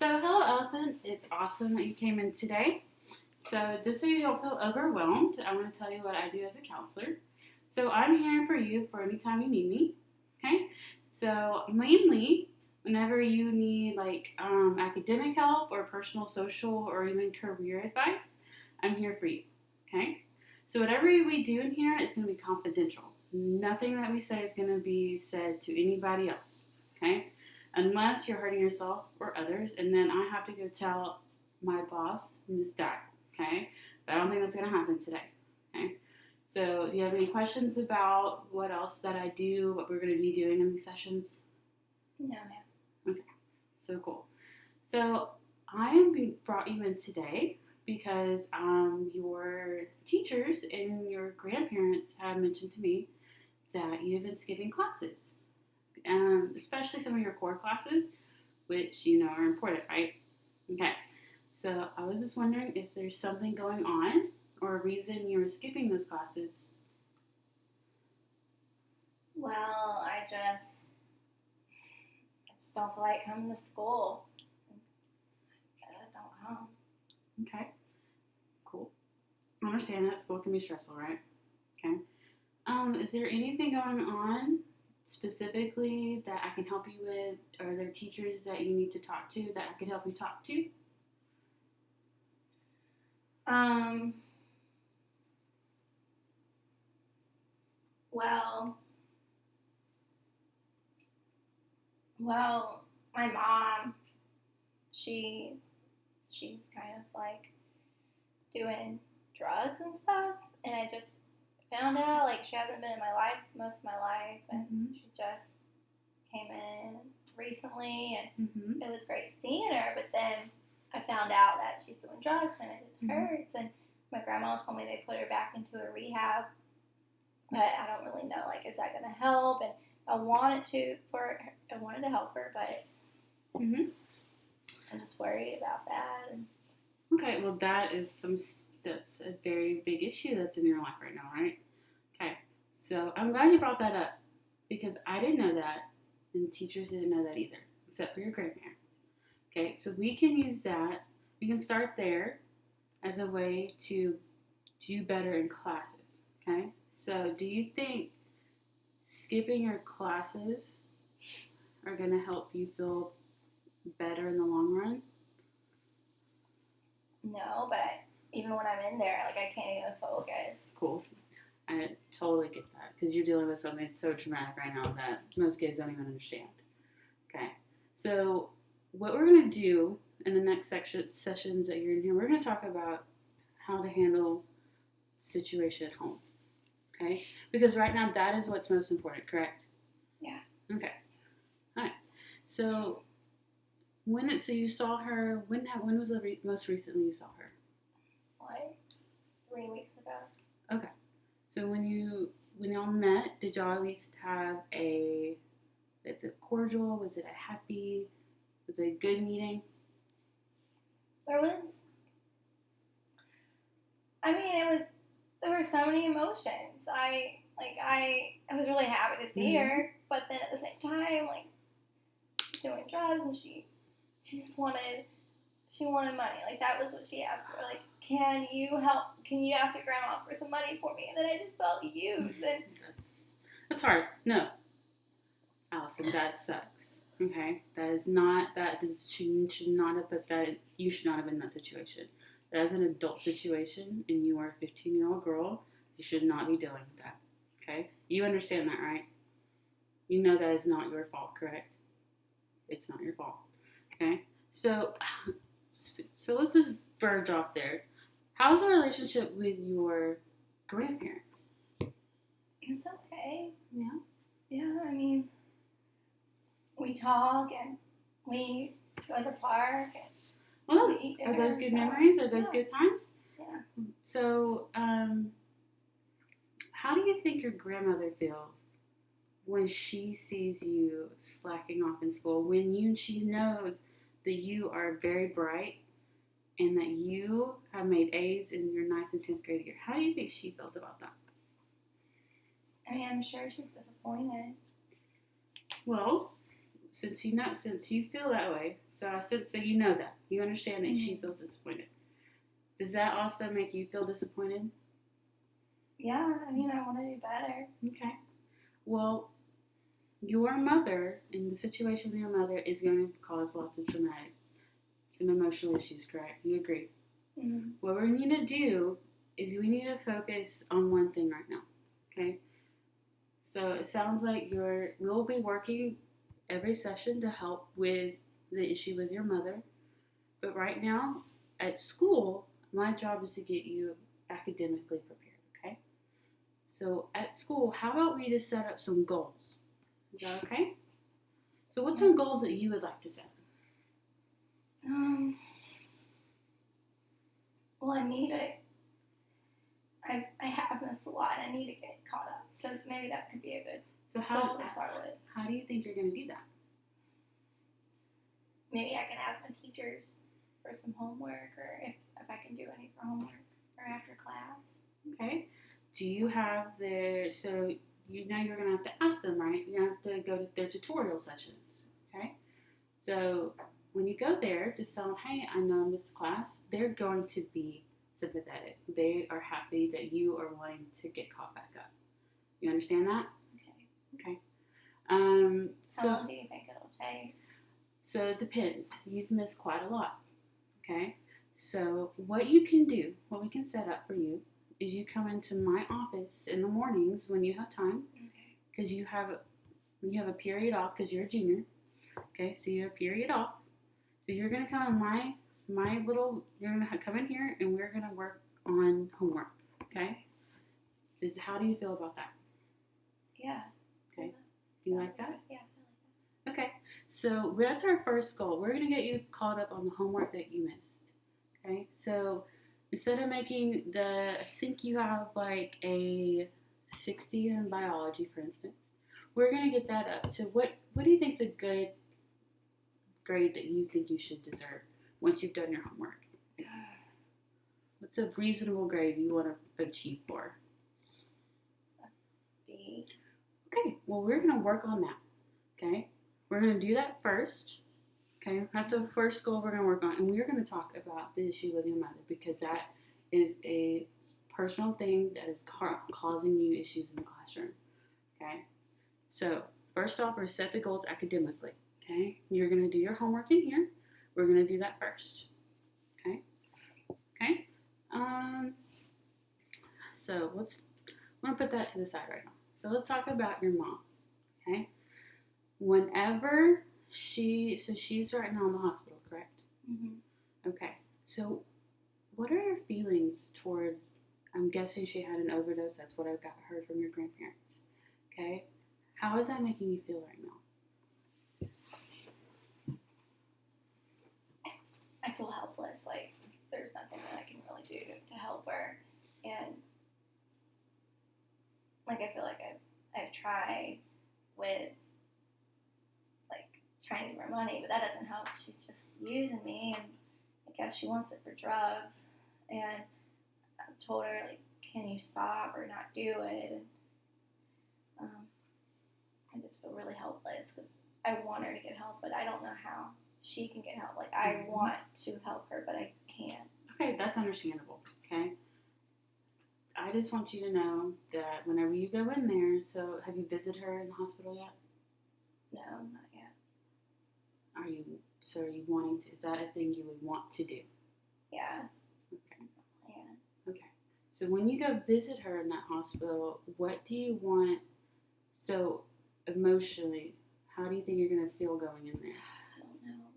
So, hello, Allison. It's awesome that you came in today. So, just so you don't feel overwhelmed, I want to tell you what I do as a counselor. So, I'm here for you for any time you need me. Okay? So, mainly, whenever you need academic help or personal, social, or even career advice, I'm here for you. Okay? So, whatever we do in here is going to be confidential. Nothing that we say is going to be said to anybody else. Okay? Unless you're hurting yourself or others, and then I have to go tell my boss, Miss Dot. Okay? But I don't think that's going to happen today. Okay? So, do you have any questions about what else that I do, what we're going to be doing in these sessions? No, ma'am. Okay, so cool. So, I am being brought you in today because your teachers and your grandparents have mentioned to me that you've been skipping classes, especially some of your core classes, which you know are important, right? Okay, so I was just wondering if there's something going on or a reason you're skipping those classes. Well, I just don't feel like coming to school. I don't come. Okay, cool. I understand that school can be stressful, right? Okay. Is there anything going on specifically that I can help you with? Are there teachers that you need to talk to that I could help you talk to? Um, well, my mom, she's kind of like doing drugs and stuff, and I just found out like she hasn't been in my life most of my life, and she just came in recently, and it was great seeing her. But then I found out that she's doing drugs, and it just hurts. And my grandma told me they put her back into a rehab, but I don't really know like is that going to help? And I wanted to help her, but I'm just worried about that. And Okay, well that's a very big issue that's in your life right now, right? Okay, so I'm glad you brought that up because I didn't know that, and teachers didn't know that either, except for your grandparents. Okay, so we can use that. We can start there as a way to do better in classes. Okay, so do you think skipping your classes are going to help you feel better in the long run? no, but even when I'm in there, like I can't even focus. Cool. I totally get that because you're dealing with something so traumatic right now that most kids don't even understand. Okay, so what we're going to do in the next sessions that you're in here, we're going to talk about how to handle situation at home. Okay, because right now that is what's most important, correct? Yeah. Okay. All right. So so you saw her. When was the most recently you saw her? Like 3 weeks ago. Okay. So when y'all met, did y'all at least have it's a cordial? Was it a happy? Was it a good meeting? There were so many emotions. I was really happy to see her, but then at the same time, like doing drugs, and she wanted money. Like that was what she asked for. Like, can you help? Can you ask your grandma for some money for me? And then I just felt used. And that's hard. No, Allison, that sucks. Okay, that is not that. Should not have put that. You should not have been in that situation. That is an adult situation, and you are a 15-year-old girl. You should not be dealing with that. Okay, you understand that, right? You know that is not your fault, correct? It's not your fault. Okay, so let's just verge off there. How's the relationship with your grandparents? it's okay. Yeah. Yeah, I mean, we talk and we go to the park and Well, we eat are dinner. those good memories? Are those yeah. good times? Yeah. So, how do you think your grandmother feels when she sees you slacking off in school? When she knows that you are very bright and that you have made A's in your 9th and 10th grade year. How do you think she feels about that? I mean, I'm sure she's disappointed. Well, since you feel that way, so I sense that you know that. You understand that she feels disappointed. Does that also make you feel disappointed? Yeah, I mean, I want to do better. Okay. Well, your mother, in the situation with your mother, is going to cause lots of some emotional issues, correct? You agree? Mm-hmm. What we need to do is we need to focus on one thing right now, okay? So it sounds like we'll be working every session to help with the issue with your mother. But right now, at school, my job is to get you academically prepared, okay? So at school, how about we just set up some goals? Is that okay? So what's some goals that you would like to set? Well, I have missed a lot and I need to get caught up. So maybe that could be a good goal to start with. How do you think you're going to do that? Maybe I can ask my teachers for some homework, or if I can do any for homework or after class. Okay. Do you have so you're going to have to ask them, right? You're going to have to go to their tutorial sessions, okay? So when you go there, just tell them, hey, I know I missed class. They're going to be sympathetic. They are happy that you are wanting to get caught back up. You understand that? Okay. How long do you think it'll take? So it depends. You've missed quite a lot, okay? So what you can do, what we can set up for you, is you come into my office in the mornings when you have time, because you have a period off because you're a junior. Okay, so you have a period off. So you're gonna come in you're gonna come in here and we're gonna work on homework. Okay. How do you feel about that? Yeah. Okay. Do you like that? Yeah. Okay. So that's our first goal. We're gonna get you caught up on the homework that you missed. Okay. So instead of making I think you have like a 60 in biology, for instance. We're gonna get that up to what do you think is a good grade that you think you should deserve once you've done your homework? What's a reasonable grade you want to achieve for? B. Okay, well, we're going to work on that. Okay, we're going to do that first. Okay, that's the first goal we're going to work on, and we're going to talk about the issue with your mother because that is a personal thing that is causing you issues in the classroom. Okay, so first off, we're set the goals academically. Okay, you're going to do your homework in here. We're going to do that first. Okay. So I'm going to put that to the side right now. So let's talk about your mom. Okay. Whenever she's right now in the hospital, correct? Mm-hmm. Okay. So what are your feelings toward? I'm guessing she had an overdose. That's what I heard from your grandparents. Okay. How is that making you feel right now? I feel helpless. Like there's nothing that I can really do to help her, and like I feel like I've tried with like trying to give her money, but that doesn't help. She's just using me, and I guess she wants it for drugs. And I've told her like, can you stop or not do it? And, I just feel really helpless because I want her to get help, but I don't know how she can get help. Like I want to help her, but I can't. Okay, that's understandable. Okay. I just want you to know that whenever you go in there, so have you visited her in the hospital yet? No, not yet. Are you wanting to, is that a thing you would want to do? Yeah. Okay. Yeah. Okay. So when you go visit her in that hospital, what do you want, so emotionally, how do you think you're going to feel going in there? I don't know.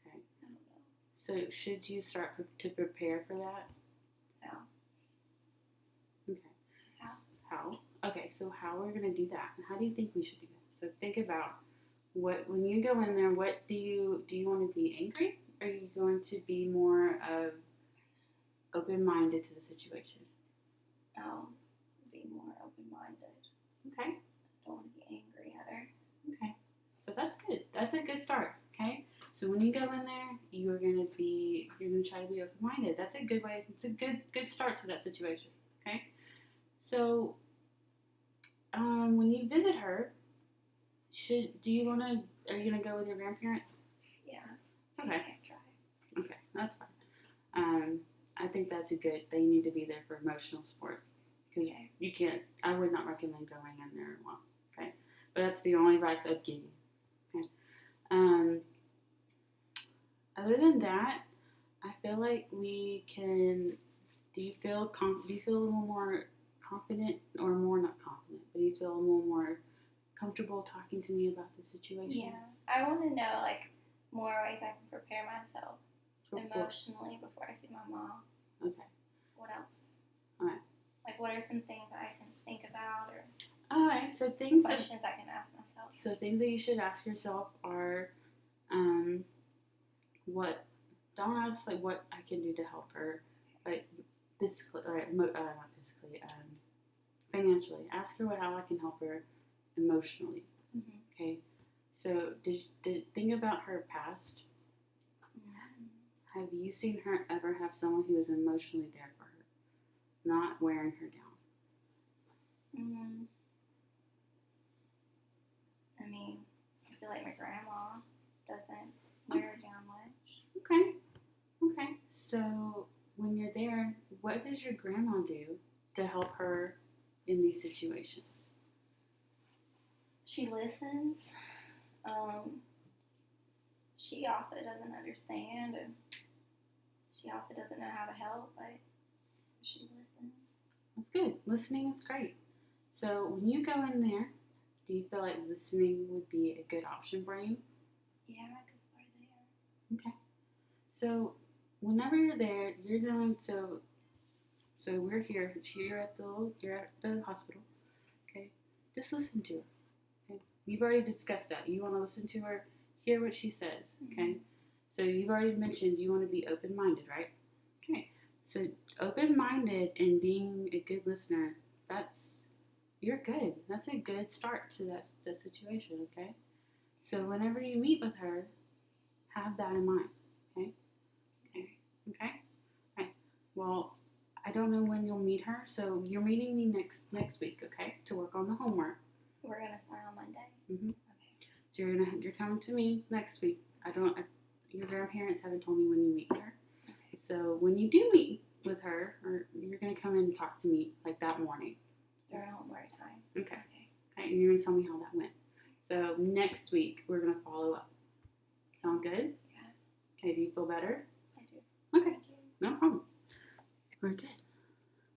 Okay. I don't know. So should you start to prepare for that? How? Okay. How? Okay, so how we're going to do that? And how do you think we should do that? So think about when you go in there, what do you want to be angry? Or are you going to be more of open-minded to the situation? I'll be more open-minded. Okay. I don't want to be angry at her. Okay. So that's good. That's a good start. Okay. So when you go in there, you're gonna try to be open-minded. That's a good way. It's a good start to that situation. Okay. So when you visit her, do you want to are you gonna go with your grandparents? Yeah. Okay. I can try. Okay, that's fine. I think that's a good. They need to be there for emotional support because Okay. you can't. I would not recommend going in there alone. Okay, but that's the only advice I'd give you. Okay. Other than that, I feel like we can. Do you feel a little more confident or more not confident? But do you feel a little more comfortable talking to me about the situation? Yeah. I want to know like more ways I can prepare myself Before- emotionally before I see my mom. Okay. What else? Alright. Like, what are some things I can think about or All right. So things that questions I can ask myself? things that you should ask yourself are, what don't ask like what I can do to help her, like physically or not physically, financially. Ask her how I can help her emotionally. Mm-hmm. Okay. So did think about her past. Mm-hmm. Have you seen her ever have someone who is emotionally there for her, not wearing her down? Mm-hmm. I mean, I feel like my grandma doesn't wear her down much. Okay. Okay. So when you're there, what does your grandma do to help her in these situations? She listens. She also doesn't understand, and she also doesn't know how to help, but she listens. That's good. Listening is great. So when you go in there, do you feel like listening would be a good option for you? Yeah, because they're there. Okay. So whenever you're there, you're going to. So we're here. You're at the hospital. Okay. Just listen to her. Okay. You've already discussed that. You want to listen to her, hear what she says. Okay. So you've already mentioned you want to be open-minded, right? Okay. So open-minded and being a good listener, you're good. That's a good start to that situation, okay? So whenever you meet with her, have that in mind, okay? Okay? Right. Well, I don't know when you'll meet her, so you're meeting me next week, okay? To work on the homework. We're gonna start on Monday. Mhm. Okay. So you're coming to me next week. Your grandparents haven't told me when you meet her. Okay. So when you do meet with her, or you're gonna come in and talk to me like that morning. During homework time. Okay. Okay. Okay, and you're gonna tell me how that went. So next week we're gonna follow up. Sound good? Yeah. Okay. Do you feel better? I do. Okay. Thank you. No problem. We're good.